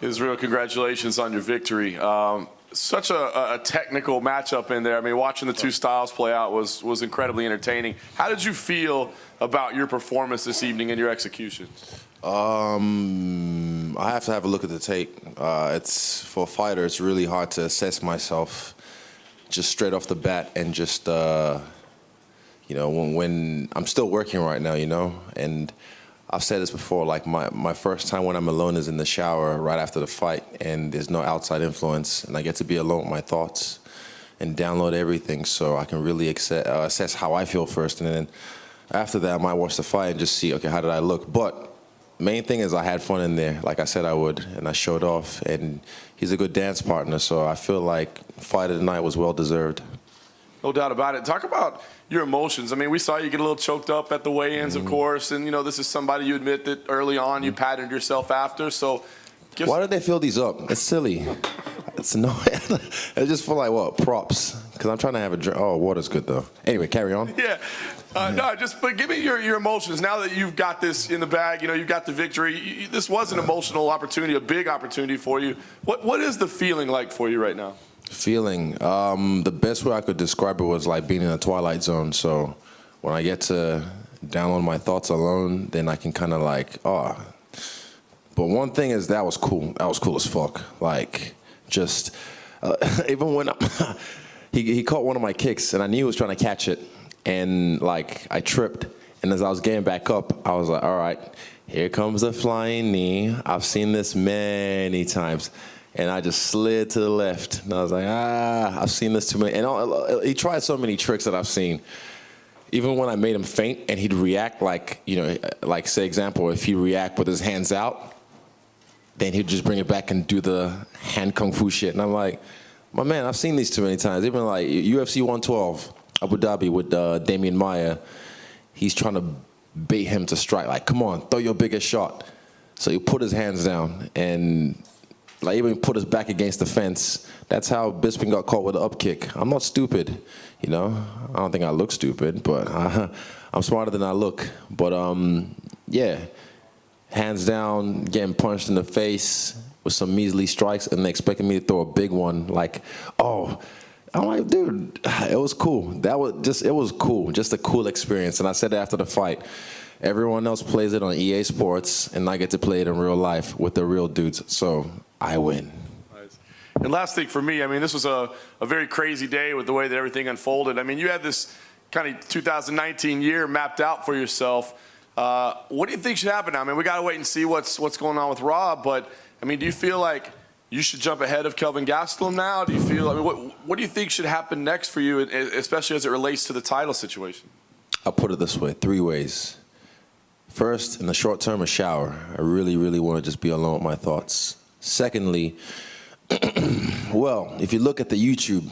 Israel, congratulations on your victory. Such a technical matchup in there. I mean, watching the two styles play out was incredibly entertaining. How did you feel about your performance this evening and your execution? I have to have a look at the tape. It's for a fighter, it's really hard to assess myself just straight off the bat and just, you know, when I'm still working right now, you know, and I've said this before, like my first time when I'm alone is in the shower right after the fight and there's no outside influence and I get to be alone with my thoughts and download everything so I can really assess how I feel first, and then after that I might watch the fight and just see, okay, how did I look? But main thing is I had fun in there, like I said I would, and I showed off, and he's a good dance partner, so I feel like fight of the night was well deserved. No doubt about it. Talk about your emotions. I mean, we saw you get a little choked up at the weigh-ins, of course, and, you know, this is somebody you admit that early on you patted yourself after, so... Why did they fill these up? It's silly. It's no... I just feel like, what, props? Because I'm trying to have a drink. Oh, water's good, though. Anyway, carry on. Yeah. No, but give me your emotions. Now that you've got this in the bag, you know, you've got the victory, this was an emotional opportunity, a big opportunity for you. What is the feeling like for you right now? Feeling, the best way I could describe it was like being in a twilight zone. So when I get to download my thoughts alone, then I can kind of like, oh. But one thing is that was cool. That was cool as fuck. Like, just, even when he caught one of my kicks and I knew he was trying to catch it. And like, I tripped. And as I was getting back up, I was like, all right, here comes the flying knee. I've seen this many times. And I just slid to the left. And I was like, I've seen this too many. And he tried so many tricks that I've seen. Even when I made him faint and he'd react like, you know, like say example, if he react with his hands out, then he'd just bring it back and do the hand kung fu shit. And I'm like, my man, I've seen these too many times. Even like UFC 112, Abu Dhabi with Damian Maia, he's trying to bait him to strike. Like, come on, throw your biggest shot. So he put his hands down and like even put his back against the fence. That's how Bisping got caught with an up kick. I'm not stupid, you know. I don't think I look stupid, but I'm smarter than I look. But yeah, hands down, getting punched in the face with some measly strikes, and they expected me to throw a big one. Like, oh, I'm like, dude, it was cool. It was cool, just a cool experience. And I said after the fight, everyone else plays it on EA Sports, and I get to play it in real life with the real dudes. So I win. Nice. And last thing for me, I mean, this was a very crazy day with the way that everything unfolded. I mean, you had this kind of 2019 year mapped out for yourself. What do you think should happen now? I mean, we got to wait and see what's going on with Rob, but, I mean, do you feel like you should jump ahead of Kelvin Gastelum now? Do you feel, I mean, what do you think should happen next for you, especially as it relates to the title situation? I'll put it this way, 3 ways. First, in the short term, a shower. I really, really want to just be alone with my thoughts. Secondly, well, if you look at the YouTube,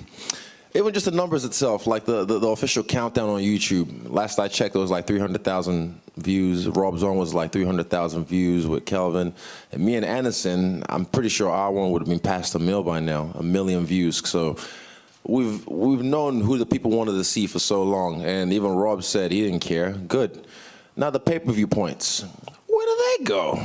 even just the numbers itself, like the official countdown on YouTube, last I checked, it was like 300,000 views. Rob's on was like 300,000 views with Kelvin. And me and Anderson, I'm pretty sure our one would have been past 1 million by now, 1 million views. So we've known who the people wanted to see for so long. And even Rob said he didn't care. Good. Now the pay-per-view points, where do they go?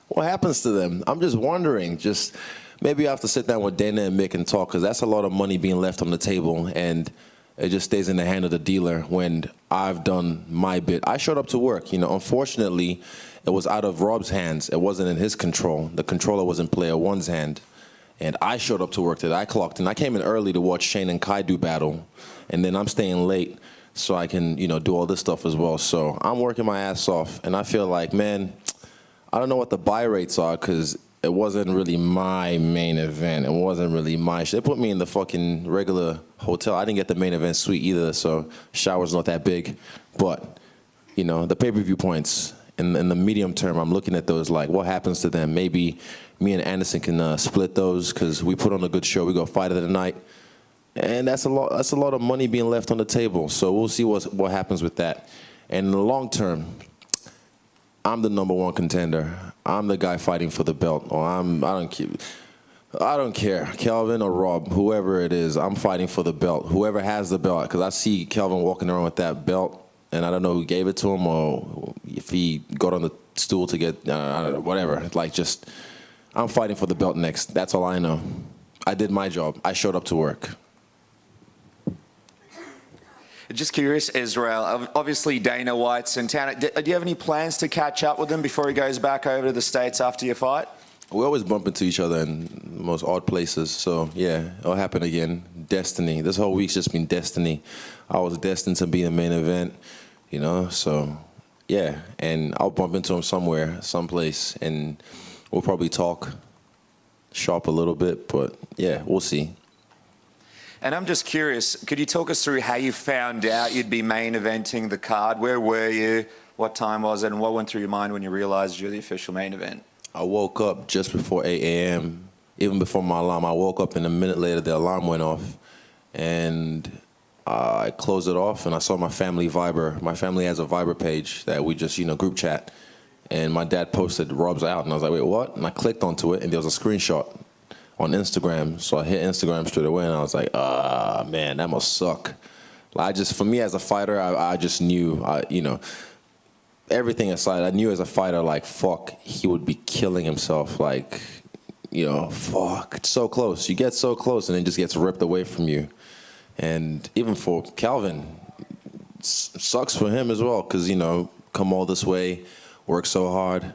What happens to them? I'm just wondering. Just maybe I have to sit down with Dana and Mick and talk, because that's a lot of money being left on the table, and it just stays in the hand of the dealer when I've done my bit. I showed up to work. You know, unfortunately, it was out of Rob's hands. It wasn't in his control. The controller was in player one's hand, and I showed up to work today. I clocked in. I came in early to watch Shane and Kai do battle, and then I'm staying late so I can, you know, do all this stuff as well. So I'm working my ass off, and I feel like, man, I don't know what the buy rates are, because it wasn't really my main event. It wasn't really my shit. They put me in the fucking regular hotel. I didn't get the main event suite either, so shower's not that big. But, you know, the pay-per-view points, in the medium term, I'm looking at those like, what happens to them? Maybe me and Anderson can split those, because we put on a good show. We go fight of the night. And that's a lot of money being left on the table. So we'll see what happens with that. And in the long term, I'm the #1 contender. I'm the guy fighting for the belt. Or I don't care, Kelvin or Rob, whoever it is, I'm fighting for the belt. Whoever has the belt, because I see Kelvin walking around with that belt, and I don't know who gave it to him or if he got on the stool to get, I don't know, whatever. Like, just, I'm fighting for the belt next. That's all I know. I did my job. I showed up to work. Just curious, Israel, obviously Dana White's in town. Do you have any plans to catch up with him before he goes back over to the States after your fight? We always bump into each other in the most odd places. So, yeah, it'll happen again. Destiny. This whole week's just been destiny. I was destined to be the main event, you know, so, yeah. And I'll bump into him somewhere, someplace, and we'll probably talk shop a little bit. But, yeah, we'll see. And I'm just curious, could you talk us through how you found out you'd be main eventing the card? Where were you? What time was it? And what went through your mind when you realized you're the official main event? I woke up just before 8 a.m., even before my alarm. I woke up and a minute later the alarm went off. And I closed it off and I saw my family Viber. My family has a Viber page that we just, group chat. And my dad posted Rob's out. And I was like, wait, what? And I clicked onto it and there was a screenshot on Instagram. So I hit Instagram straight away and I was like, man, that must suck. Like, for me as a fighter, I just knew, everything aside, I knew as a fighter, like, fuck, he would be killing himself. Like, fuck, it's so close. You get so close and it just gets ripped away from you. And even for Calvin, it sucks for him as well because, come all this way, work so hard.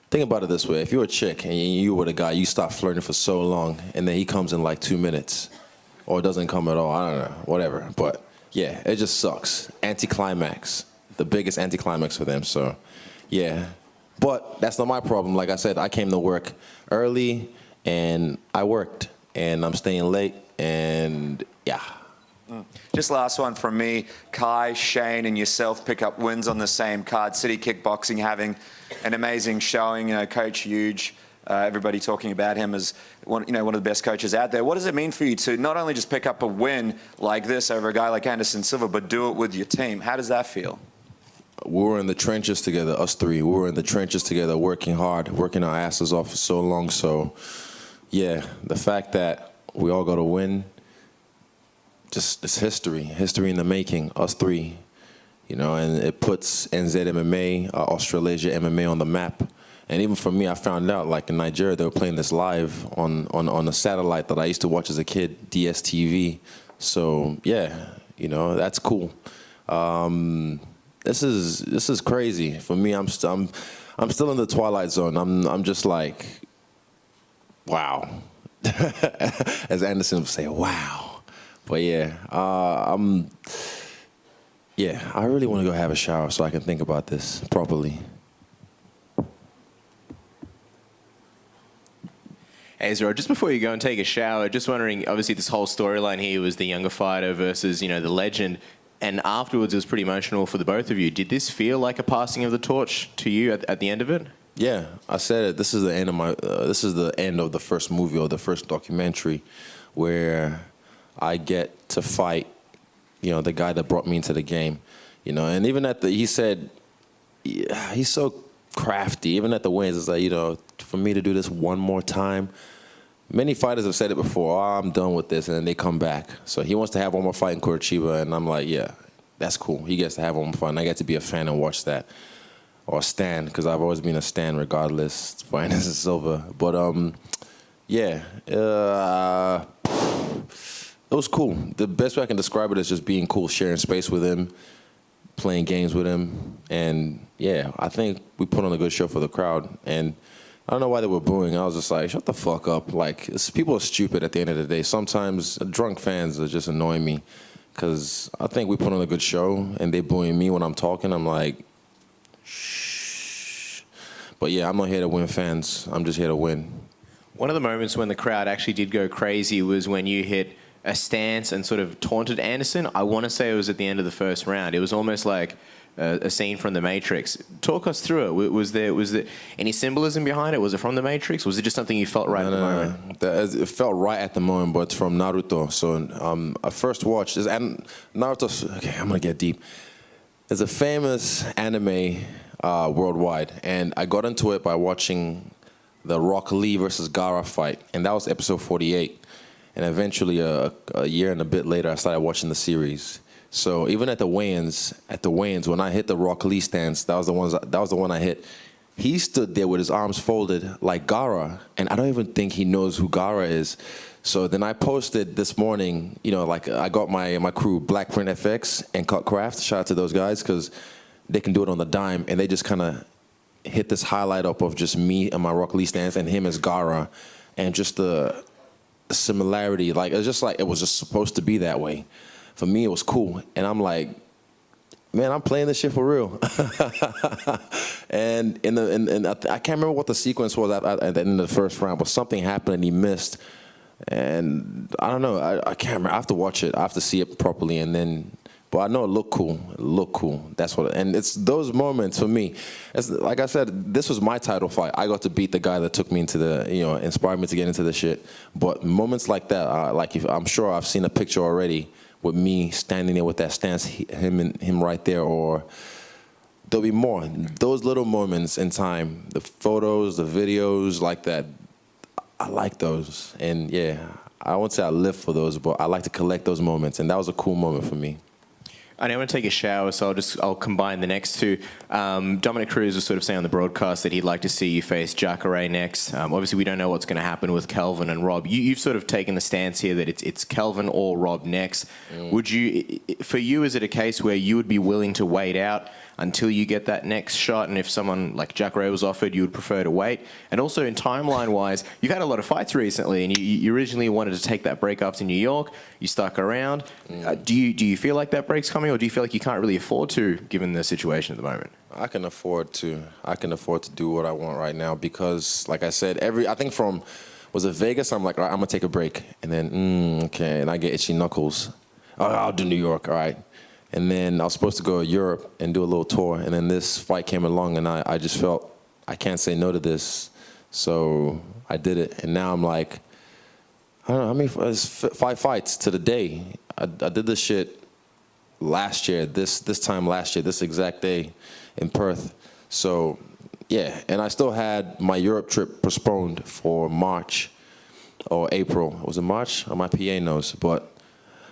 Think about it this way. If you're a chick and you were the guy, you stop flirting for so long, and then he comes in like 2 minutes, or doesn't come at all, I don't know, whatever. But, yeah, it just sucks. Anticlimax. The biggest anticlimax for them, so, yeah. But that's not my problem. Like I said, I came to work early, and I worked, and I'm staying late, and, yeah. Just last one from me. Kai, Shane, and yourself pick up wins on the same card. City Kickboxing having an amazing showing. Coach Huge, everybody talking about him as one of the best coaches out there. What does it mean for you to not only just pick up a win like this over a guy like Anderson Silva, but do it with your team? How does that feel? We were in the trenches together, us three. We were in the trenches together, working hard, working our asses off for so long. So, yeah, the fact that we all got to win, just it's history in the making, us three, and it puts NZMMA, Australasia MMA on the map. And even for me, I found out, like in Nigeria, they were playing this live on a satellite that I used to watch as a kid, DSTV. So yeah, that's cool. This is crazy for me. I'm still in the twilight zone. I'm just like, wow, as Anderson would say, wow. But yeah, I really want to go have a shower so I can think about this properly. Hey, Israel, just before you go and take a shower, just wondering, obviously this whole storyline here was the younger fighter versus, the legend, and afterwards it was pretty emotional for the both of you. Did this feel like a passing of the torch to you at the end of it? Yeah, I said it. This is the end of this is the end of the first movie or the first documentary where I get to fight, the guy that brought me into the game, and even he said, he's so crafty. Even at the wins, it's like, for me to do this one more time. Many fighters have said it before, I'm done with this, and then they come back. So he wants to have one more fight in Curitiba, and I'm like, yeah, that's cool. He gets to have one more fight, and I get to be a fan and watch that. Or stan, because I've always been a stan regardless for Anderson Silva. But, it was cool. The best way I can describe it is just being cool, sharing space with him, playing games with him. And, yeah, I think we put on a good show for the crowd. And I don't know why they were booing. I was just like, shut the fuck up. Like, people are stupid at the end of the day. Sometimes drunk fans are just annoying me because I think we put on a good show, and they booing me when I'm talking. I'm like, shh. But, yeah, I'm not here to win fans. I'm just here to win. One of the moments when the crowd actually did go crazy was when you hit a stance and sort of taunted Anderson. I want to say it was at the end of the first round. It was almost like a scene from The Matrix. Talk us through it. Was there any symbolism behind it? Was it from The Matrix? Was it just something you felt right at the moment? It felt right at the moment, but it's from Naruto. So I first watched this, and Naruto. Okay, I'm gonna get deep. There's a famous anime worldwide, and I got into it by watching the Rock Lee versus Gaara fight, and that was episode 48. And eventually, a year and a bit later, I started watching the series. So even at the weigh-ins, when I hit the Rock Lee stance, that was the one I hit he stood there with his arms folded like Gara, and I don't even think he knows who Gara is. So then I posted this morning, like I got my crew, Black Print FX and Cut Craft. Shout out to those guys because they can do it on the dime, and they just kind of hit this highlight up of just me and my Rock Lee stance and him as Gara, and just the similarity. Like it was just supposed to be that way. For me, it was cool, and I'm like, man, I'm playing this shit for real. And I can't remember what the sequence was at the end of the first round, but something happened and he missed. And I don't know. I can't remember. I have to watch it. I have to see it properly, and then. But I know it looked cool. It looked cool. That's what. And it's those moments for me. It's, like I said, this was my title fight. I got to beat the guy that took me into the, inspired me to get into the shit. But moments like that, I'm sure I've seen a picture already with me standing there with that stance, him right there, or there'll be more. Those little moments in time, the photos, the videos like that, I like those. And yeah, I won't say I live for those, but I like to collect those moments. And that was a cool moment for me. I now want to take a shower, so I'll combine the next two. Dominic Cruz was sort of saying on the broadcast that he'd like to see you face Jacare next. Obviously, we don't know what's going to happen with Kelvin and Rob. You've sort of taken the stance here that it's Kelvin or Rob next. Would you, for you, is it a case where you would be willing to wait out until you get that next shot? And if someone like Jacare was offered, you would prefer to wait? And also, in timeline-wise, you've had a lot of fights recently, and you originally wanted to take that break after New York. You stuck around. Do you feel like that break's coming, or do you feel like you can't really afford to, given the situation at the moment? I can afford to. I can afford to do what I want right now because, like I said, I think from, was it Vegas? I'm like, all right, I'm going to take a break. And then, okay, and I get itchy knuckles. Oh, I'll do New York, all right. And then I was supposed to go to Europe and do a little tour. And then this fight came along, and I just felt I can't say no to this. So I did it. And now I'm like, I don't know, how many, it's 5 fights to the day. I did this shit last year, this time last year, this exact day in Perth. So, yeah. And I still had my Europe trip postponed for March or April. Was it March? My PA knows. But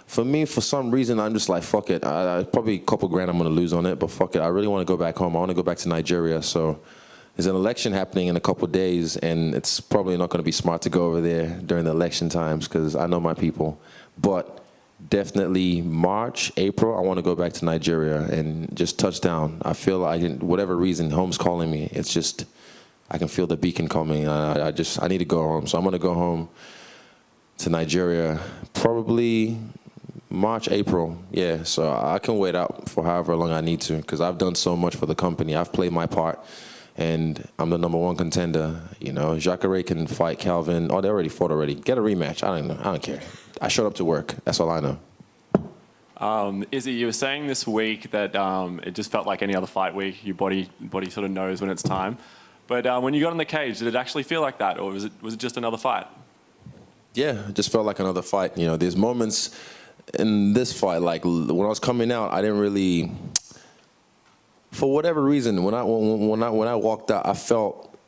for me, for some reason, I'm just like, fuck it. Probably a couple grand I'm going to lose on it, but fuck it. I really want to go back home. I want to go back to Nigeria. So there's an election happening in a couple days, and it's probably not going to be smart to go over there during the election times because I know my people. But definitely March, April, I want to go back to Nigeria and just touch down. I feel like, whatever reason, home's calling me. It's just, I can feel the beacon coming. I need to go home. So I'm going to go home to Nigeria probably March, April, yeah. So I can wait out for however long I need to because I've done so much for the company. I've played my part, and I'm the #1 contender. Jacare can fight Calvin. Oh, they already fought already. Get a rematch. I don't know. I don't care. I showed up to work. That's all I know. Izzy, you were saying this week that it just felt like any other fight week. Your body sort of knows when it's time. But when you got in the cage, did it actually feel like that, or was it just another fight? Yeah, it just felt like another fight. There's moments in this fight, like when I was coming out, I didn't really, for whatever reason, when I walked out, I felt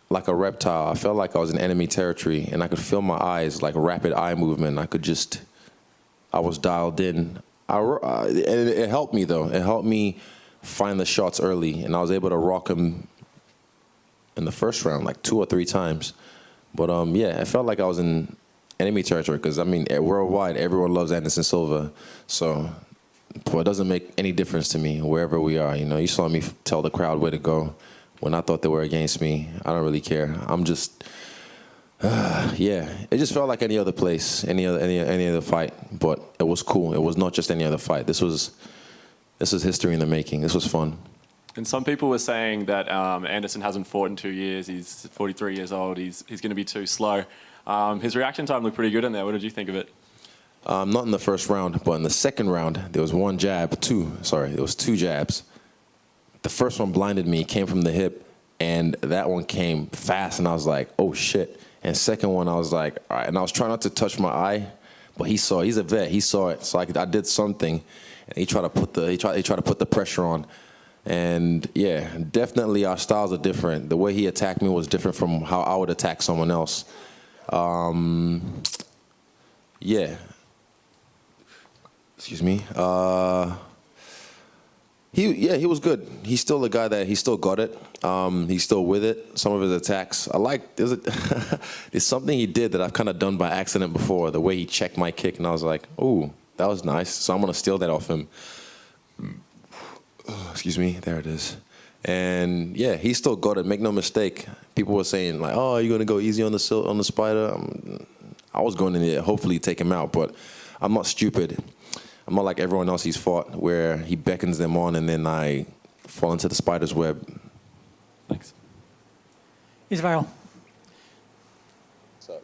like a reptile. I felt like I was in enemy territory, and I could feel my eyes, like rapid eye movement. I was dialed in. It helped me though. It helped me find the shots early, and I was able to rock him in the first round like 2 or 3 times. But yeah, it felt like I was in enemy territory because, worldwide, everyone loves Anderson Silva. So it doesn't make any difference to me wherever we are. You saw me tell the crowd where to go when I thought they were against me. I don't really care. I'm just, yeah. It just felt like any other place, any other fight. But it was cool. It was not just any other fight. This was history in the making. This was fun. And some people were saying that Anderson hasn't fought in 2 years. He's 43 years old. He's going to be too slow. His reaction time looked pretty good in there. What did you think of it? Not in the first round, but in the second round, there was there was 2 jabs. The first one blinded me, came from the hip, and that one came fast, and I was like, oh shit. And second one, I was like, all right, and I was trying not to touch my eye, but he saw it. He's a vet. He saw it, so I did something, and he tried to put the pressure on. And yeah, definitely our styles are different. The way he attacked me was different from how I would attack someone else. Yeah. Excuse me. He was good. He's still a guy that he still got it. He's still with it. Some of his attacks, I like. There's something he did that I've kind of done by accident before. The way he checked my kick, and I was like, "Ooh, that was nice." So I'm gonna steal that off him. Excuse me. There it is. And yeah, he still got it. Make no mistake. People were saying like, "Oh, you're gonna go easy on the spider." I was going in there, hopefully take him out, but I'm not stupid. I'm not like everyone else he's fought, where he beckons them on and then I fall into the spider's web. Thanks. Israel, What's up?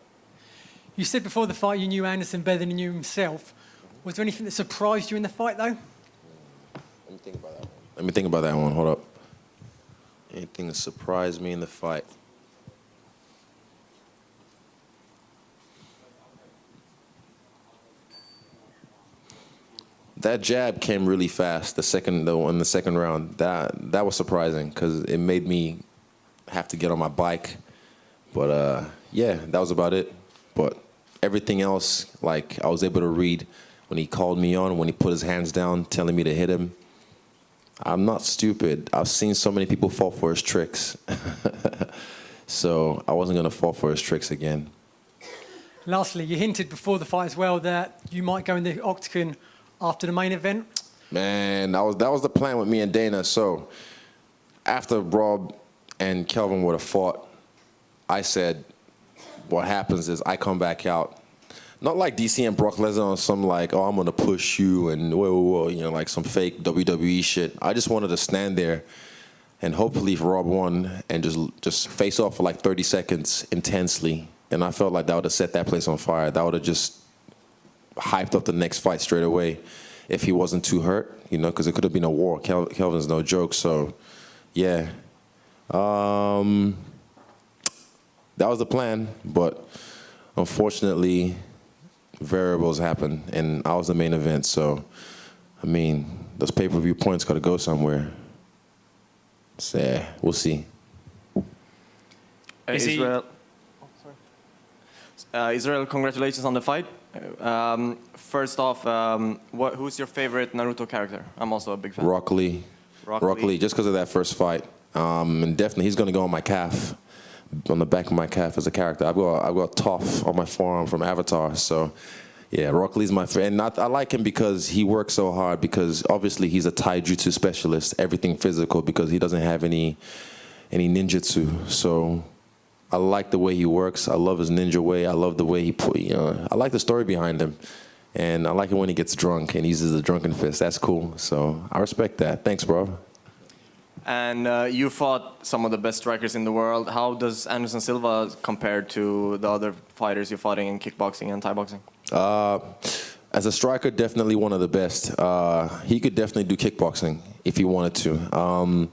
you said before the fight you knew Anderson better than he knew himself. Was there anything that surprised you in the fight, though? Let me think about that one. Hold up. Anything that surprised me in the fight? That jab came really fast. In the second round, that was surprising because it made me have to get on my bike. But yeah, that was about it. But everything else, like I was able to read when he called me on, when he put his hands down, telling me to hit him. I'm not stupid. I've seen so many people fall for his tricks, so I wasn't gonna fall for his tricks again. Lastly, you hinted before the fight as well that you might go in the octagon after the main event. Man, that was the plan with me and Dana. So after Rob and Kelvin would have fought, I said, what happens is I come back out. Not like DC and Brock Lesnar on some like, oh, I'm going to push you and whoa, you know, like some fake WWE shit. I just wanted to stand there and hopefully if Rob won and just face off for like 30 seconds intensely. And I felt like that would have set that place on fire. That would have just hyped up the next fight straight away if he wasn't too hurt, you know, because it could have been a war. Kelvin's no joke. So, yeah. That was the plan, but unfortunately, variables happened, and I was the main event. So, I mean, those pay-per-view points got to go somewhere. So, yeah, we'll see. Israel, Israel, congratulations on the fight. First off, who's your favorite Naruto character? I'm also a big fan. Rock Lee, just because of that first fight. And definitely he's going to go on my calf, on the back of my calf as a character. I've got Toph on my forearm from Avatar. So, yeah, Rock Lee's my friend. I like him because he works so hard, because obviously he's a taijutsu specialist, everything physical, because he doesn't have any ninjutsu. So I like the way he works. I love his ninja way. I love the way he I like the story behind him. And I like it when he gets drunk and he uses the drunken fist. That's cool. So I respect that. Thanks, bro. And you fought some of the best strikers in the world. How does Anderson Silva compare to the other fighters you're fighting in kickboxing and Thai boxing? As a striker, definitely one of the best. He could definitely do kickboxing if he wanted to.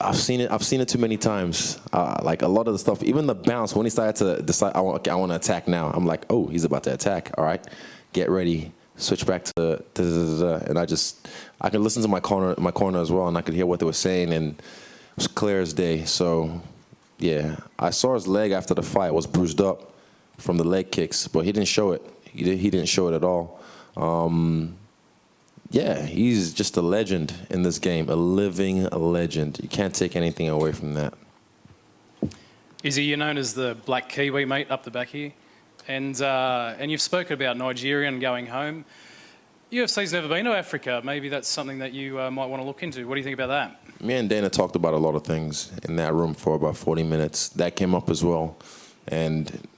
I've seen it too many times. Like a lot of the stuff, even the bounce, when he started to decide, I want to attack now. I'm like, oh, he's about to attack. All right, get ready. Switch back to and I could listen to my corner as well, and I could hear what they were saying, and it was clear as day. So, yeah, I saw his leg after the fight was bruised up from the leg kicks, but he didn't show it. He didn't show it at all. Yeah, he's just a legend in this game, a living legend. You can't take anything away from that. Izzy, you're known as the Black Kiwi, mate, up the back here. And you've spoken about Nigerian going home. UFC's never been to Africa. Maybe that's something that you might want to look into. What do you think about that? Me and Dana talked about a lot of things in that room for about 40 minutes. That came up as well. And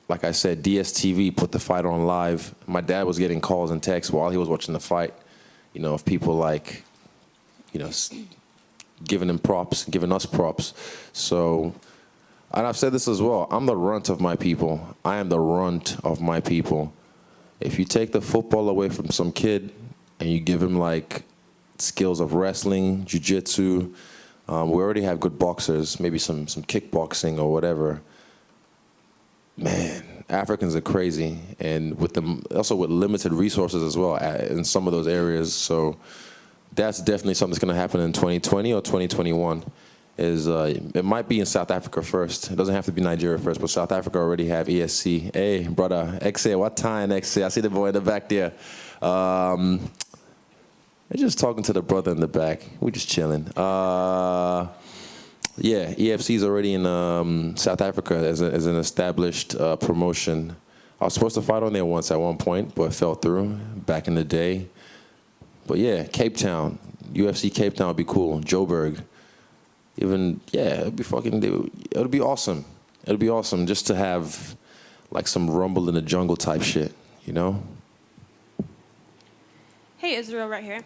like I said, DSTV put the fight on live. My dad was getting calls and texts while he was watching the fight, you know, of people like, you know, giving him props, giving us props. So, and I've said this as well, I'm the runt of my people. I am the runt of my people. If you take the football away from some kid and you give him like skills of wrestling, jiu-jitsu, we already have good boxers, maybe some kickboxing or whatever. Man, Africans are crazy, and also with limited resources as well in some of those areas. So that's definitely something that's going to happen in 2020 or 2021. It might be in South Africa first. It doesn't have to be Nigeria first, but South Africa already have ESC. Hey, brother, XA, what time, XA? I see the boy in the back there. I'm just talking to the brother in the back. We just chilling. Yeah, EFC's already in South Africa as an established promotion. I was supposed to fight on there once at one point, but fell through back in the day. But yeah, Cape Town, UFC Cape Town would be cool. Joburg, even it'd be awesome. It'd be awesome just to have like some rumble in the jungle type shit, you know? Hey, Israel, right here.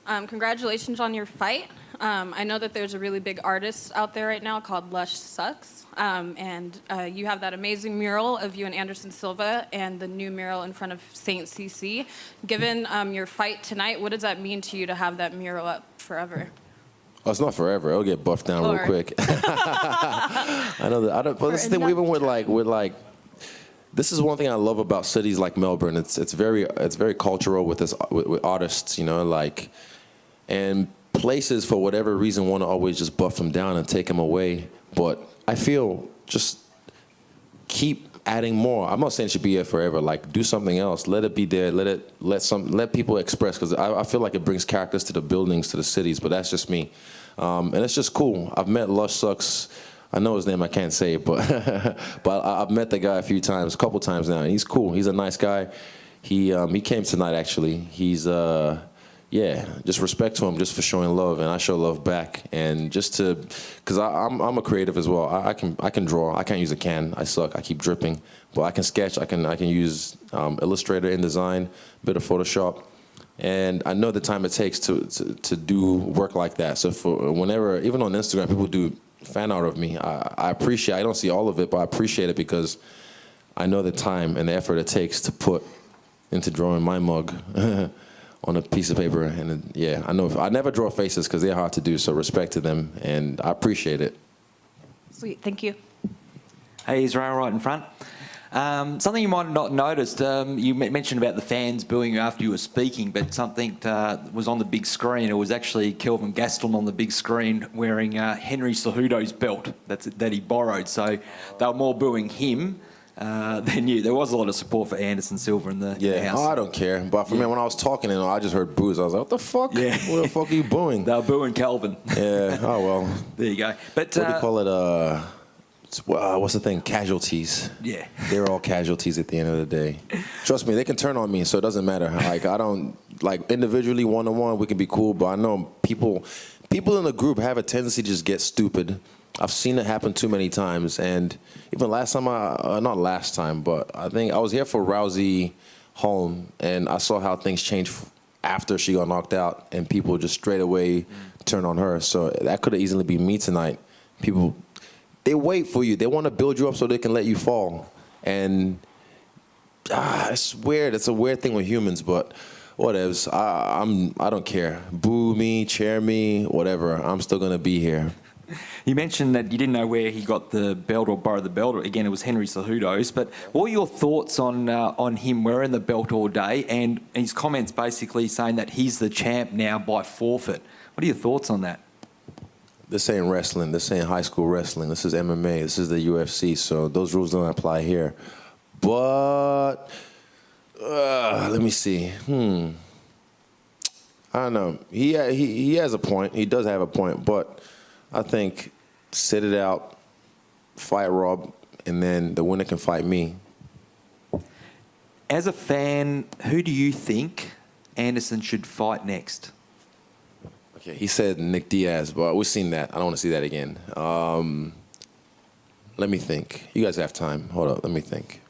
Congratulations on your fight. I know that there's a really big artist out there right now called Lush Sucks, and you have that amazing mural of you and Anderson Silva and the new mural in front of Saint CC. Given your fight tonight, what does that mean to you to have that mural up forever? Oh, it's not forever. It'll get buffed down real quick. I know that. But this thing, even with like, this is one thing I love about cities like Melbourne. It's very cultural with artists, you know, like, and places for whatever reason want to always just buff them down and take them away. But I feel just keep adding more. I'm not saying it should be here forever. Like, do something else. Let it be there. Let people express, because I feel like it brings characters to the buildings, to the cities. But that's just me, and it's just cool. I've met Lush Sucks. I know his name. I can't say it, but but I've met the guy a couple times now, and he's cool. He's a nice guy. He came tonight actually. He's just respect to him just for showing love, and I show love back, and just because I'm a creative as well. I can draw. I can't use a can. I suck. I keep dripping, but I can sketch. I can use Illustrator, InDesign, a bit of Photoshop, and I know the time it takes to do work like that. So for whenever, even on Instagram, people do fan art of me. I appreciate. I don't see all of it, but I appreciate it because I know the time and the effort it takes to put into drawing my mug on a piece of paper. And I know I never draw faces because they're hard to do. So respect to them, and I appreciate it. Sweet, thank you. Hey, Israel, right in front. Something you might have not noticed, you mentioned about the fans booing you after you were speaking, but something was on the big screen. It was actually Kelvin Gastelum on the big screen wearing Henry Cejudo's belt that he borrowed. So they were more booing him than you. There was a lot of support for Anderson Silva in the house. Oh, I don't care. But for me, when I was talking, I just heard boos. I was like, what the fuck? Yeah. What the fuck are you booing? They were booing Kelvin. Yeah. Oh, well. There you go. But what do you call it? What's the thing? Casualties. Yeah. They're all casualties at the end of the day. Trust me, they can turn on me, so it doesn't matter. Like, I don't, like, individually, one-on-one, we can be cool, but I know people in the group have a tendency to just get stupid. I've seen it happen too many times, and even last time, not last time, but I think I was here for Rousey Holm, and I saw how things changed after she got knocked out, and people just straight away turned on her. So that could have easily been me tonight. People, they wait for you. They want to build you up so they can let you fall. And it's weird. It's a weird thing with humans, but whatevs. I don't care. Boo me, cheer me, whatever. I'm still going to be here. You mentioned that you didn't know where he got the belt or borrowed the belt. Again, it was Henry Cejudo's. But what are your thoughts on him wearing the belt all day, and his comments basically saying that he's the champ now by forfeit? What are your thoughts on that? This ain't wrestling. This ain't high school wrestling. This is MMA. This is the UFC. So those rules don't apply here. But let me see. I don't know. He has a point. He does have a point. But I think sit it out, fight Rob, and then the winner can fight me. As a fan, who do you think Anderson should fight next? Okay, he said Nick Diaz, but we've seen that. I don't want to see that again. Let me think. You guys have time. Hold up. Let me think.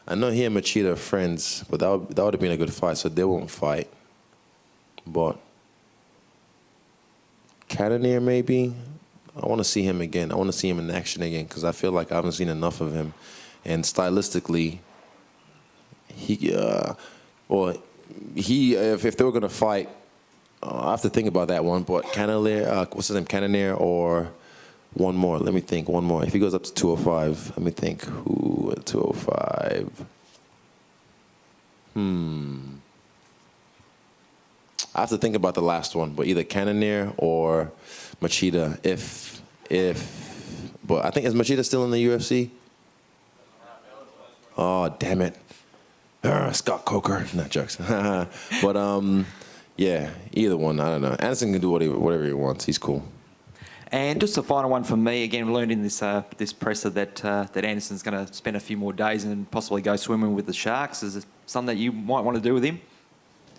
I know he and Machida are friends, but that would have been a good fight, so they won't fight. But Cannonier, maybe? I want to see him again. I want to see him in action again because I feel like I haven't seen enough of him. And stylistically, if they were going to fight, I have to think about that one. But Cannonier, what's his name? Cannonier or one more. Let me think. One more. If he goes up to 205, let me think. Who at 205? I have to think about the last one, but either Cannonier or Machida. If But I think, is Machida still in the UFC? Oh, damn it. Scott Coker. Not jokes. But, yeah, either one. I don't know. Anderson can do whatever he wants. He's cool. And just a final one from me. Again, we learned in this presser that Anderson's going to spend a few more days and possibly go swimming with the sharks. Is it something that you might want to do with him?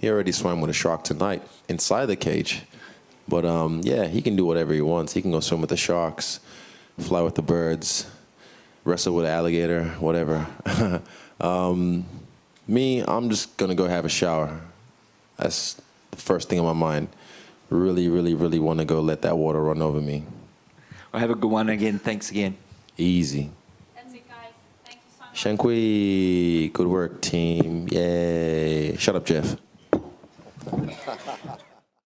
He already swam with a shark tonight inside the cage. But, yeah, he can do whatever he wants. He can go swim with the sharks, fly with the birds, wrestle with an alligator, whatever. Me, I'm just going to go have a shower. That's the first thing on my mind. Really, really, really want to go let that water run over me. Well, have a good one again. Thanks again. Easy. That's it, guys. Thank you so much. Shankui, good work, team. Yay. Shut up, Jeff.